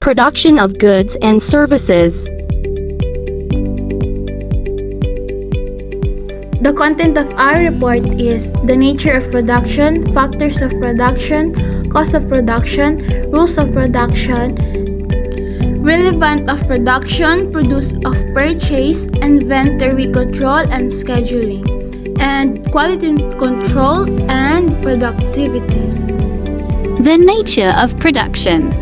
Production of goods and services. The content of our report is the nature of production, factors of production, cost of production, rules of production, relevant of production, produce of purchase, inventory control and scheduling, and quality control and productivity. The nature of production.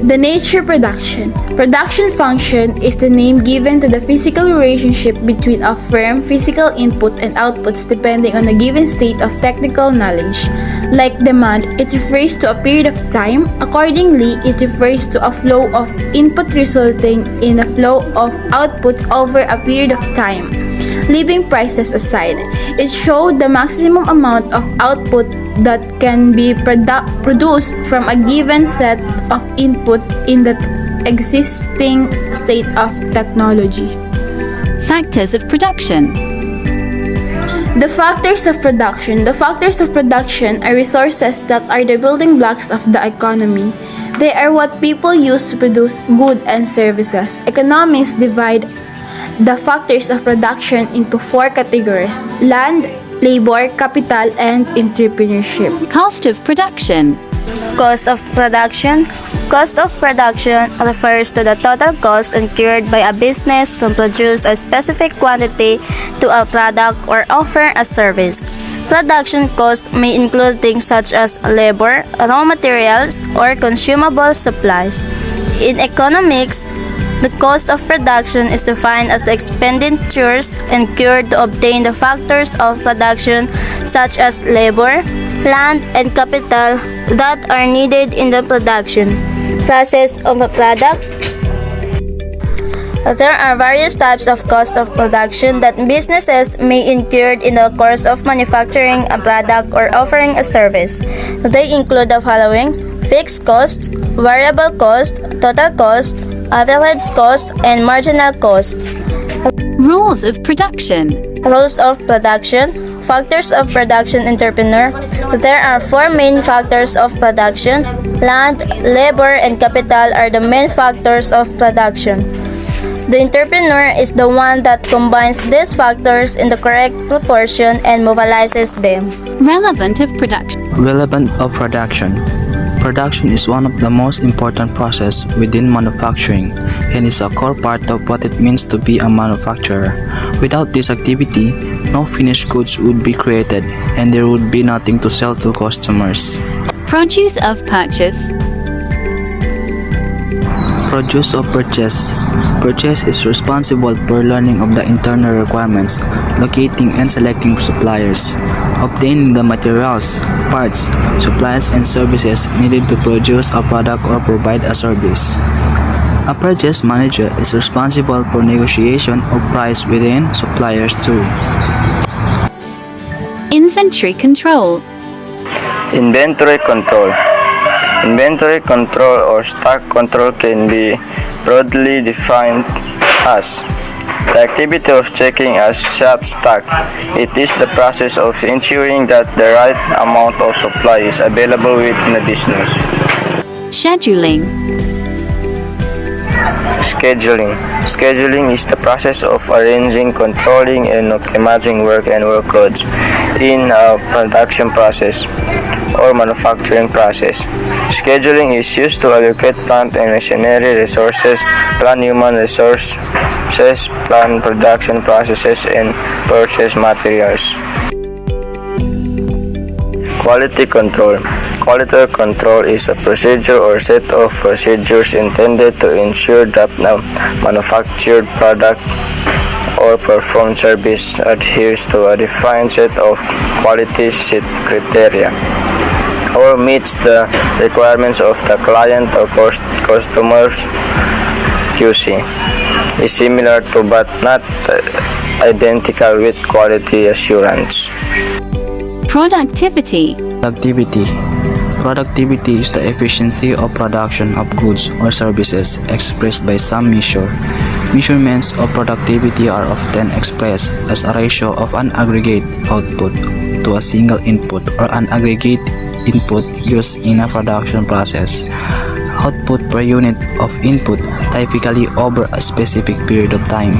The nature production. Production function is the name given to the physical relationship between a firm physical input and outputs depending on a given state of technical knowledge. Like demand, it refers to a period of time. Accordingly, it refers to a flow of input resulting in a flow of output over a period of time. Leaving prices aside, it showed the maximum amount of output that can be produced from a given set of input in the existing state of technology. Factors of production. The factors of production. The factors of production are resources that are the building blocks of the economy. They are what people use to produce goods and services. Economists divide the factors of production into four categories: land, labor, capital, and entrepreneurship. Cost of production. Cost of production. Cost of production refers to the total cost incurred by a business to produce a specific quantity to a product or offer a service. Production cost may include things such as labor, raw materials, or consumable supplies. In economics, the cost of production is defined as the expenditures incurred to obtain the factors of production such as labor, land, and capital that are needed in the production process of a product. There are various types of cost of production that businesses may incur in the course of manufacturing a product or offering a service. They include the following: fixed cost, variable cost, total cost, average cost, and marginal cost. Rules of production. Rules of production. Factors of production entrepreneur. There are four main factors of production. Land, labor, and capital are the main factors of production. The entrepreneur is the one that combines these factors in the correct proportion and mobilizes them. Relevant of production. Relevant of production. Production is one of the most important processes within manufacturing and is a core part of what it means to be a manufacturer. Without this activity, no finished goods would be created and there would be nothing to sell to customers. Produce of purchase. Produce of purchase. Purchase is responsible for learning of the internal requirements, locating and selecting suppliers, obtaining the materials, parts, supplies, and services needed to produce a product or provide a service. A purchase manager is responsible for negotiation of price within suppliers too. Inventory control. Inventory control. Inventory control or stock control can be broadly defined as the activity of checking a shop stock. It is the process of ensuring that the right amount of supply is available within the business. Scheduling. Scheduling. Scheduling is the process of arranging, controlling, and optimizing work and workloads in a production process or manufacturing process. Scheduling is used to allocate plant and machinery resources, plan human resources, plan production processes, and purchase materials. Quality control. Quality control is a procedure or set of procedures intended to ensure that the manufactured product or performed service adheres to a defined set of quality criteria or meets the requirements of the client or customer's QC. Is similar to but not identical with quality assurance. Productivity. Productivity is the efficiency of production of goods or services expressed by some measure. Measurements of productivity are often expressed as a ratio of an aggregate output to a single input or an aggregate input used in a production process. Output per unit of input, typically over a specific period of time.